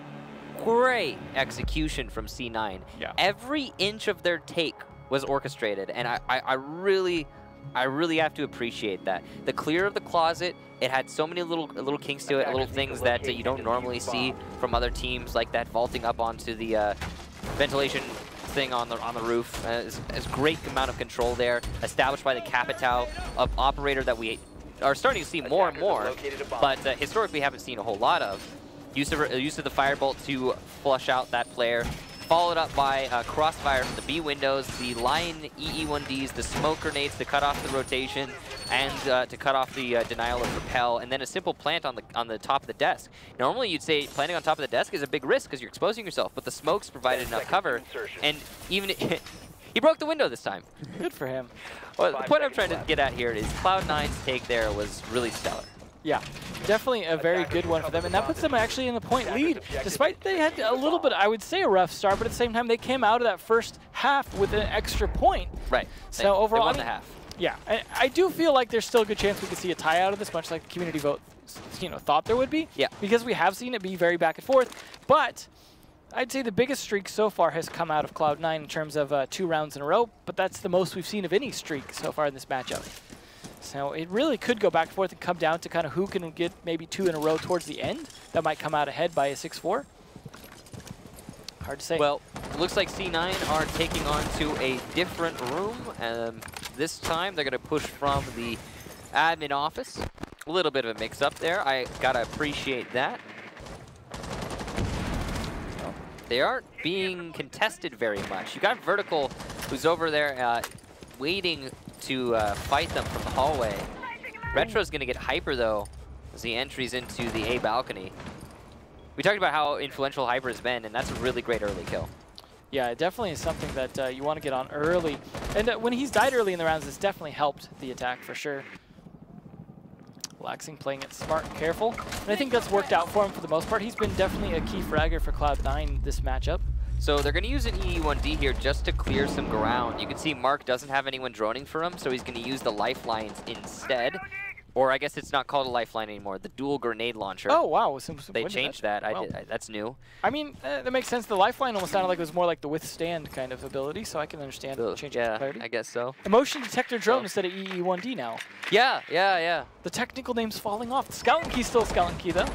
great execution from C9. Yeah. Every inch of their take was orchestrated, and I really have to appreciate that. The clear of the closet, it had so many little kinks to it, little things that you don't normally see from other teams, like that vaulting up onto the ventilation thing on the roof. It's a great amount of control there, established by the Capitao, of operator that we are starting to see more and more, but historically haven't seen a whole lot of. Use of the firebolt to flush out that player. Followed up by crossfire from the B windows, the line EE1Ds, the smoke grenades to cut off the rotation, and to cut off the denial of repel, and then a simple plant on the top of the desk. Normally you'd say planting on top of the desk is a big risk because you're exposing yourself, but the smokes provided enough cover, and even he broke the window this time. Good for him. Well, the point I'm trying to get at here is Cloud9's take there was really stellar. Yeah, definitely a very good one for them, and that puts them actually in the point lead, despite they had a little bit, I would say, a rough start, but at the same time, they came out of that first half with an extra point. Right. So overall, they won the half. Yeah, I do feel like there's still a good chance we could see a tie out of this, much like the community vote, thought there would be. Yeah. Because we have seen it be very back and forth, but I'd say the biggest streak so far has come out of Cloud9 in terms of 2 rounds in a row, but that's the most we've seen of any streak so far in this matchup. So it really could go back and forth and come down to kind of who can get maybe 2 in a row towards the end. That might come out ahead by a 6-4. Hard to say. Well, it looks like C9 are taking on to a different room. This time they're going to push from the admin office. A little bit of a mix-up there. I got to appreciate that. So they aren't being contested very much. You got Vertical, who's over there waiting to fight them from the hallway. Retro's going to get Hyper, though, as he entries into the A balcony. We talked about how influential Hyper has been, and that's a really great early kill. Yeah, it definitely is something that you want to get on early. And when he's died early in the rounds, it's definitely helped the attack for sure. Laxing playing it smart and careful. And I think that's worked out for him for the most part. He's been definitely a key fragger for Cloud9 this matchup. So they're going to use an EE1D here just to clear some ground. You can see Mark doesn't have anyone droning for him, so he's going to use the lifelines instead. Or I guess it's not called a lifeline anymore, the dual grenade launcher. Oh, wow. They changed that. Wow. That's new. I mean, that makes sense. The lifeline almost sounded like it was more like the withstand kind of ability, so I can understand changing to clarity. I guess so. Emotion detector drone instead of EE1D now. Yeah. The technical name's falling off. The Skeleton Key's still Skeleton Key, though.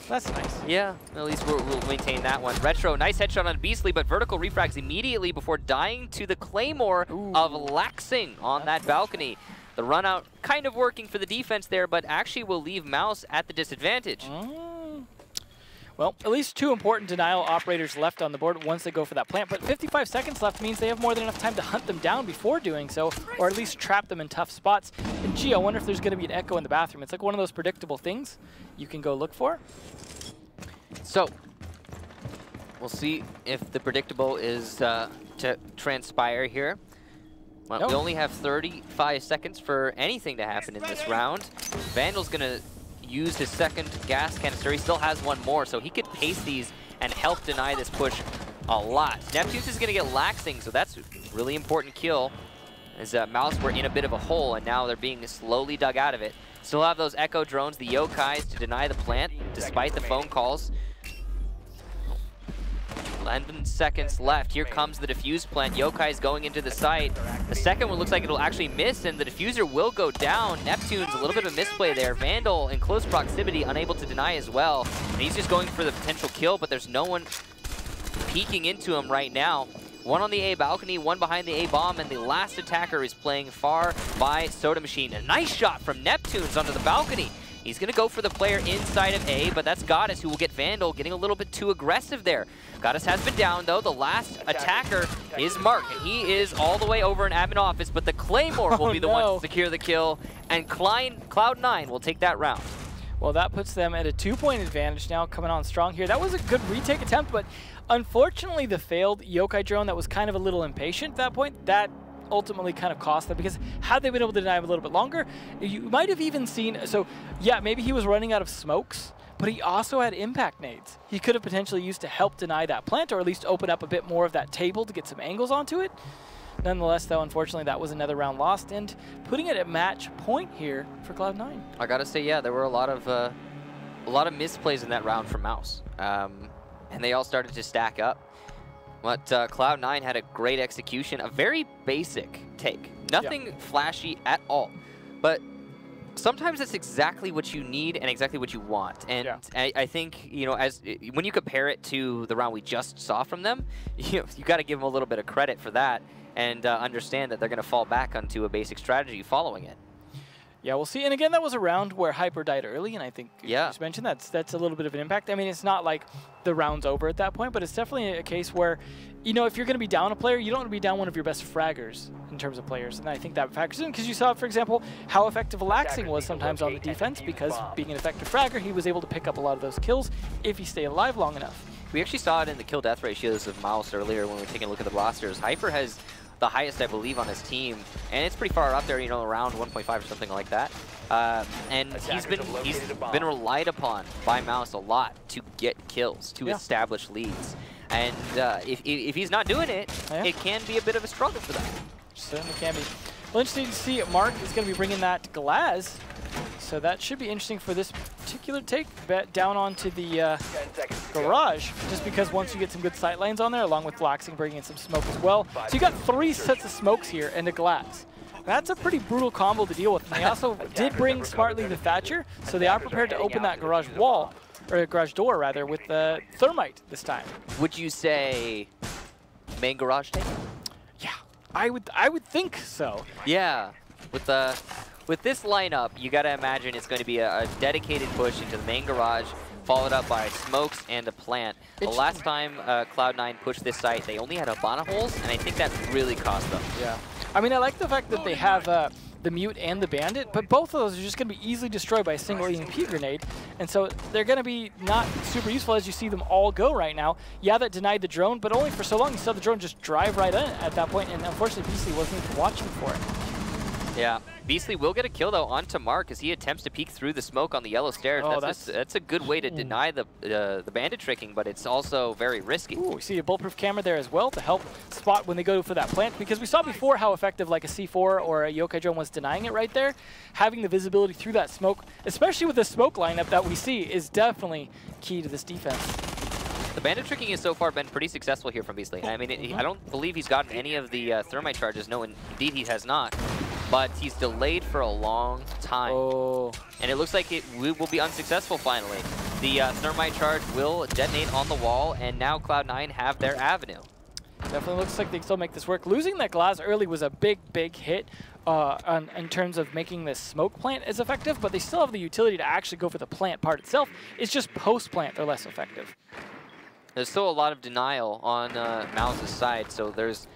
That's nice. Yeah, at least we'll maintain that one. Retro, nice headshot on Beastly, but Vertical refrags immediately before dying to the Claymore of Laxing on that balcony. The run out kind of working for the defense there, but actually will leave Mouse at the disadvantage. Well, at least 2 important denial operators left on the board once they go for that plant, but 55 seconds left means they have more than enough time to hunt them down before doing so, or at least trap them in tough spots. And gee, I wonder if there's going to be an echo in the bathroom. It's like one of those predictable things you can go look for. So, we'll see if the predictable is to transpire here. Well, Nope. We only have 35 seconds for anything to happen in this round. Vandal's going to use his second gas canister. He still has one more, so he could pace these and help deny this push a lot. Neptune's is going to get laxing, so that's a really important kill. As Mouse were in a bit of a hole, and now they're being slowly dug out of it. Still have those Echo drones, the Yokais, to deny the plant, despite the phone calls. 11 seconds left. Here comes the defuse plant. Yokai's going into the site. The second one looks like it'll actually miss, and the diffuser will go down. Neptune's a little bit of a misplay there. Vandal in close proximity, unable to deny as well. And he's just going for the potential kill, but there's no one peeking into him right now. One on the A balcony, one behind the A bomb, and the last attacker is playing far by Soda Machine. A nice shot from Neptune's onto the balcony. He's going to go for the player inside of A, but that's Goddess who will get Vandal, getting a little bit too aggressive there. Goddess has been down, though. The last attacker is Mark, and he is all the way over in admin office, but the Claymore will be the one to secure the kill, and Cloud9 will take that round. Well, that puts them at a 2-point advantage now, coming on strong here. That was a good retake attempt, but unfortunately the failed Yokai drone that was kind of a little impatient at that point, that ultimately kind of cost them, because had they been able to deny him a little bit longer, you might have even seen, so yeah, maybe he was running out of smokes, but he also had impact nades. He could have potentially used to help deny that plant, or at least open up a bit more of that table to get some angles onto it. Nonetheless, though, unfortunately, that was another round lost, and putting it at match point here for Cloud9. I gotta say, yeah, there were a lot of misplays in that round for Mouse, and they all started to stack up. But Cloud9 had a great execution, a very basic take. Nothing flashy at all. But sometimes it's exactly what you need and exactly what you want. And I think, you know, when you compare it to the round we just saw from them, you got to give them a little bit of credit for that and understand that they're going to fall back onto a basic strategy following it. Yeah, we'll see. And again, that was a round where Hyper died early, and I think you just mentioned that's a little bit of an impact. I mean, it's not like the round's over at that point, but it's definitely a case where, you know, if you're going to be down a player, you don't want to be down one of your best fraggers in terms of players. And I think that factors in, because you saw, for example, how effective Laxing was sometimes on the defense, because being an effective fragger, he was able to pick up a lot of those kills if he stayed alive long enough. We actually saw it in the kill-death ratios of Mouse earlier when we were taking a look at the rosters. Hyper has the highest, I believe, on his team, and it's pretty far up there, you know, around 1.5 or something like that. And he's been relied upon by Mouse a lot to get kills, to establish leads. And if he's not doing it, it can be a bit of a struggle for them. Certainly can be. Well, interesting to see Mark is going to be bringing that Glaz. So that should be interesting for this particular take. Down onto the garage, just because once you get some good sight lines on there, along with Laxing bringing in some smoke as well. So you got 3 sets of smokes here and a Glass. That's a pretty brutal combo to deal with. And they also did bring smartly the Thatcher, so they are prepared to open that garage wall, or garage door rather, with the Thermite this time. Would you say main garage take? Yeah, I would think so. Yeah, with this lineup, you got to imagine it's going to be a dedicated push into the main garage, followed up by smokes and a plant. The last time Cloud9 pushed this site, they only had Habana holes, and I think that really cost them. Yeah. I mean, I like the fact that they have the Mute and the Bandit, but both of those are just going to be easily destroyed by a single EMP grenade, and so they're going to be not super useful as you see them all go right now. Yeah, that denied the drone, but only for so long. You saw the drone just drive right in at that point, and unfortunately, Beastly wasn't even watching for it. Yeah, Beastly will get a kill, though, onto Mark as he attempts to peek through the smoke on the yellow stairs. Oh, that's a good way to deny the bandit tricking, but it's also very risky. Ooh, we see a bulletproof camera there as well to help spot when they go for that plant, because we saw before how effective like a C4 or a Yokai drone was denying it right there. Having the visibility through that smoke, especially with the smoke lineup that we see, is definitely key to this defense. The bandit tricking has so far been pretty successful here from Beastly. I mean, I don't believe he's gotten any of the thermite charges. No, indeed he has not. But he's delayed for a long time. Oh. And it looks like it will be unsuccessful finally. The thermite charge will detonate on the wall, and now Cloud9 have their avenue. Definitely looks like they still make this work. Losing that glass early was a big hit in terms of making this smoke plant as effective, but they still have the utility to actually go for the plant part itself. It's just post-plant they're less effective. There's still a lot of denial on Mouse's side, so there's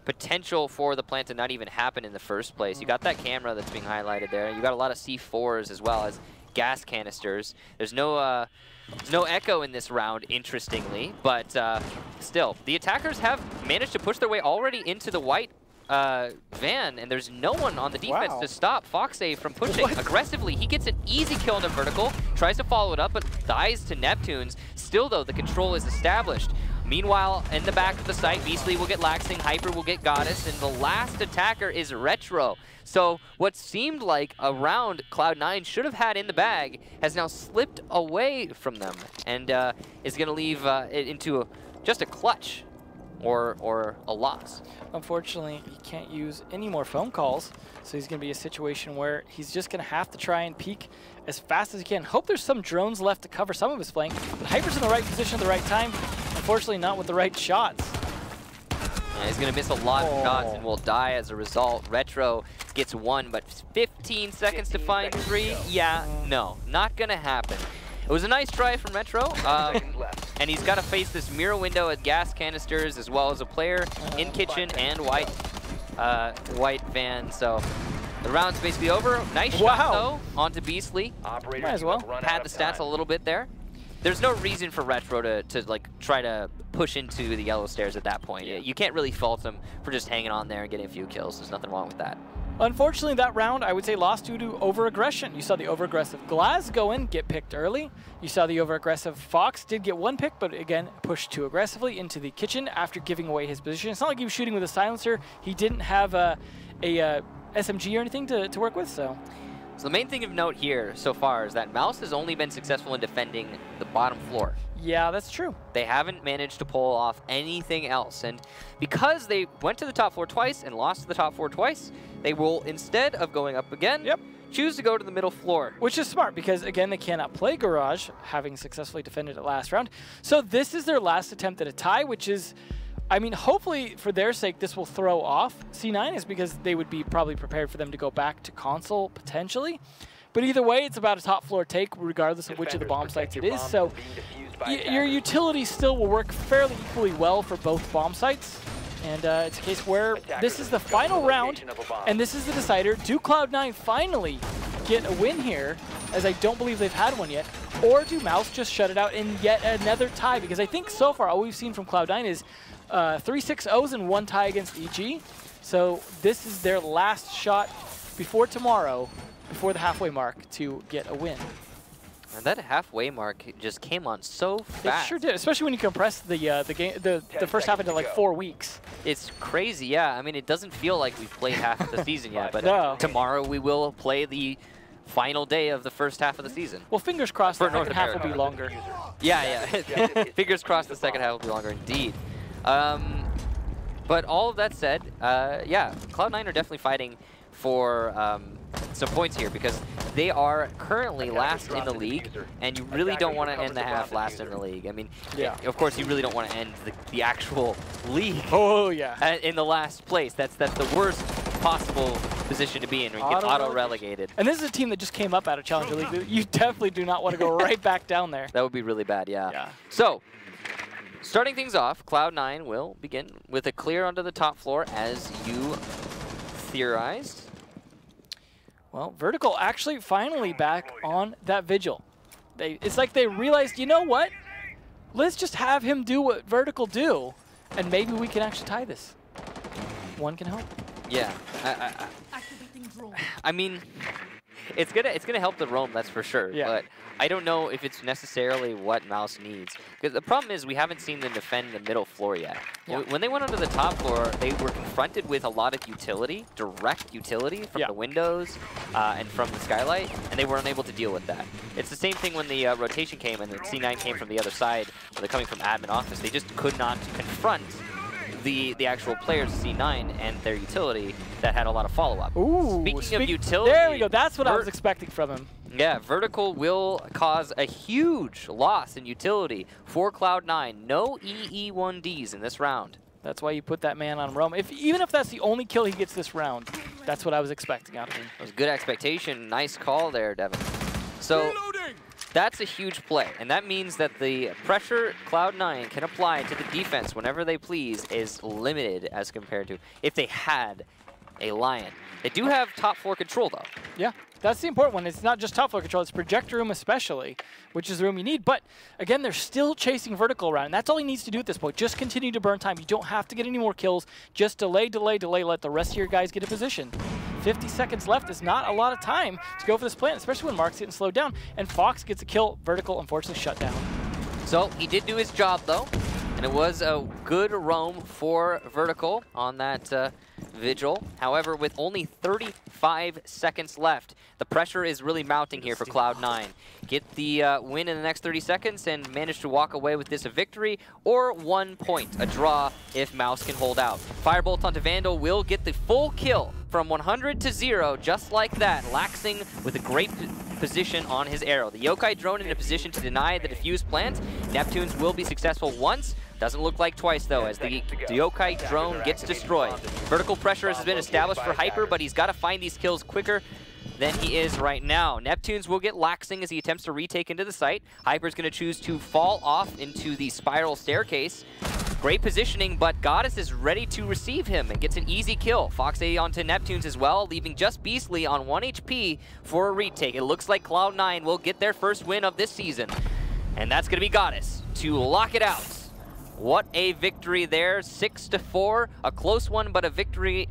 potential for the plant to not even happen in the first place. You got that camera that's being highlighted there. You got a lot of C4s as well as gas canisters. There's no echo in this round, interestingly, but still, the attackers have managed to push their way already into the white van, and there's no one on the defense to stop Foxay from pushing aggressively. He gets an easy kill on the vertical, tries to follow it up, but dies to Neptunes. Still, though, the control is established. Meanwhile, in the back of the site, Beastly will get Laxing, Hyper will get Goddess, and the last attacker is Retro. So what seemed like a round Cloud9 should have had in the bag has now slipped away from them, and is going to leave it into just a clutch or a loss. Unfortunately, he can't use any more phone calls, so he's going to be a situation where he's just going to have to try and peek as fast as he can. Hope there's some drones left to cover some of his flank, but Hyper's in the right position at the right time. Unfortunately, not with the right shots. Yeah, he's going to miss a lot of shots and will die as a result. Retro gets one, but 15 seconds to find three. Yeah, no, not going to happen. It was a nice try from Retro, and he's got to face this mirror window at gas canisters as well as a player in kitchen and white van. So the round's basically over. Nice shot though onto Beastly. Might as well pad the stats a little bit there. There's no reason for Retro to like try to push into the yellow stairs at that point. You can't really fault him for just hanging on there and getting a few kills. There's nothing wrong with that. Unfortunately, that round, I would say, lost due to over-aggression. You saw the over-aggressive Glaz go in, get picked early. You saw the over-aggressive Fox did get one pick, but again, pushed too aggressively into the kitchen after giving away his position. It's not like he was shooting with a silencer. He didn't have a SMG or anything to work with, so. So the main thing of note here so far is that Mouse has only been successful in defending the bottom floor. Yeah, that's true. They haven't managed to pull off anything else. And because they went to the top floor twice and lost to the top floor twice, they will, instead of going up again, choose to go to the middle floor. Which is smart because, again, they cannot play Garage, having successfully defended it last round. So this is their last attempt at a tie, which is, I mean, hopefully for their sake, this will throw off C9, is because they would be probably prepared for them to go back to console, potentially. But either way, it's about a top floor take, regardless of which of the bomb sites it is. So your utility still will work fairly equally well for both bomb sites. And it's a case where this is the final round, and this is the decider. Do Cloud9 finally get a win here, as I don't believe they've had one yet, or do Mouse just shut it out in yet another tie? Because I think so far all we've seen from Cloud9 is 3 6-0s and 1 tie against EG. So this is their last shot before tomorrow, before the halfway mark, to get a win. And that halfway mark just came on so fast. It sure did, especially when you compress the game, the first half into like 4 weeks. It's crazy, yeah. I mean, it doesn't feel like we've played half of the season yet, but no. Tomorrow we will play the final day of the first half of the season. Well, fingers crossed the second half will be longer. Yeah. Fingers crossed the second half will be longer indeed. But all of that said, yeah, Cloud9 are definitely fighting for some points here because they are currently last in the league, and you really don't want to end the half last in the league. I mean, of course, you really don't want to end the actual league. Oh yeah. In the last place. That's the worst possible position to be in, where you get auto-relegated. And this is a team that just came up out of Challenger League. You definitely do not want to go right back down there. That would be really bad, yeah. So, starting things off, Cloud9 will begin with a clear onto the top floor, as you theorized. Well, Vertical actually finally back on that Vigil. It's like they realized, you know what? Let's just have him do what Vertical do, and maybe we can actually tie this. One can help. Yeah. I mean, it's gonna help the roam, that's for sure. Yeah. But I don't know if it's necessarily what Mouse needs. Because the problem is we haven't seen them defend the middle floor yet. Yeah. When they went onto the top floor, they were confronted with a lot of utility, direct utility from the windows and from the skylight, and they were unable to deal with that. It's the same thing when the rotation came and the C9 came from the other side, or they're coming from admin office. They just could not confront the actual players, C9, and their utility that had a lot of follow-up. Speaking of utility... There we go. That's what I was expecting from him. Yeah, Vertical will cause a huge loss in utility for Cloud9. No EE1Ds in this round. That's why you put that man on Rome. Even if that's the only kill he gets this round, that's what I was expecting out of him. It was good expectation. Nice call there, Devin. So that's a huge play, and that means that the pressure Cloud9 can apply to the defense whenever they please is limited as compared to if they had a Lion. They do have top 4 control, though. Yeah, that's the important one. It's not just top 4 control, it's projector room especially, which is the room you need. But again, they're still chasing vertical around, and that's all he needs to do at this point. Just continue to burn time. You don't have to get any more kills. Just delay, delay, delay. Let the rest of your guys get a position. 50 seconds left is not a lot of time to go for this plant, especially when Mark's getting slowed down. And Fox gets a kill. Vertical, unfortunately, shut down. So he did do his job, though. And it was a good roam for Vertical on that Vigil. However, with only 35 seconds left, the pressure is really mounting here for Cloud9. Get the win in the next 30 seconds and manage to walk away with this a victory, or 1 point, a draw if Mouse can hold out. Firebolt onto Vandal will get the full kill from 100 to 0, just like that, laxing with a great position on his arrow. The Yokai drone in a position to deny the defuse plant. Neptunes will be successful once. Doesn't look like twice, though, as the Yokai drone gets destroyed. Vertical pressure has been established for Hyper, but he's got to find these kills quicker than he is right now. Neptunes will get laxing as he attempts to retake into the site. Hyper's going to choose to fall off into the spiral staircase. Great positioning, but Goddess is ready to receive him and gets an easy kill. Fox A onto Neptunes as well, leaving just Beastly on 1 HP for a retake. It looks like Cloud9 will get their first win of this season, and that's going to be Goddess to lock it out. What a victory there, 6-4, a close one, but a victory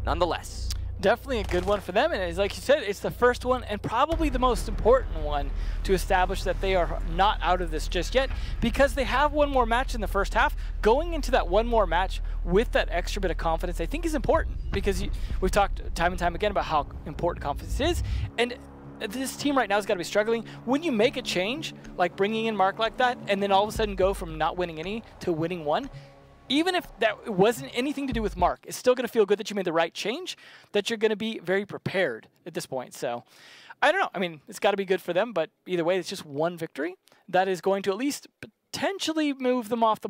nonetheless. Definitely a good one for them, and as like you said, it's the first one and probably the most important one to establish that they are not out of this just yet, because they have one more match in the first half. Going into that one more match with that extra bit of confidence, I think is important, because we've talked time and time again about how important confidence is, and this team right now has got to be struggling. When you make a change, like bringing in Mark like that, and then all of a sudden go from not winning any to winning one, even if that wasn't anything to do with Mark, it's still going to feel good that you made the right change, that you're going to be very prepared at this point. So, I don't know. I mean, it's got to be good for them, but either way, it's just one victory that is going to at least potentially move them off the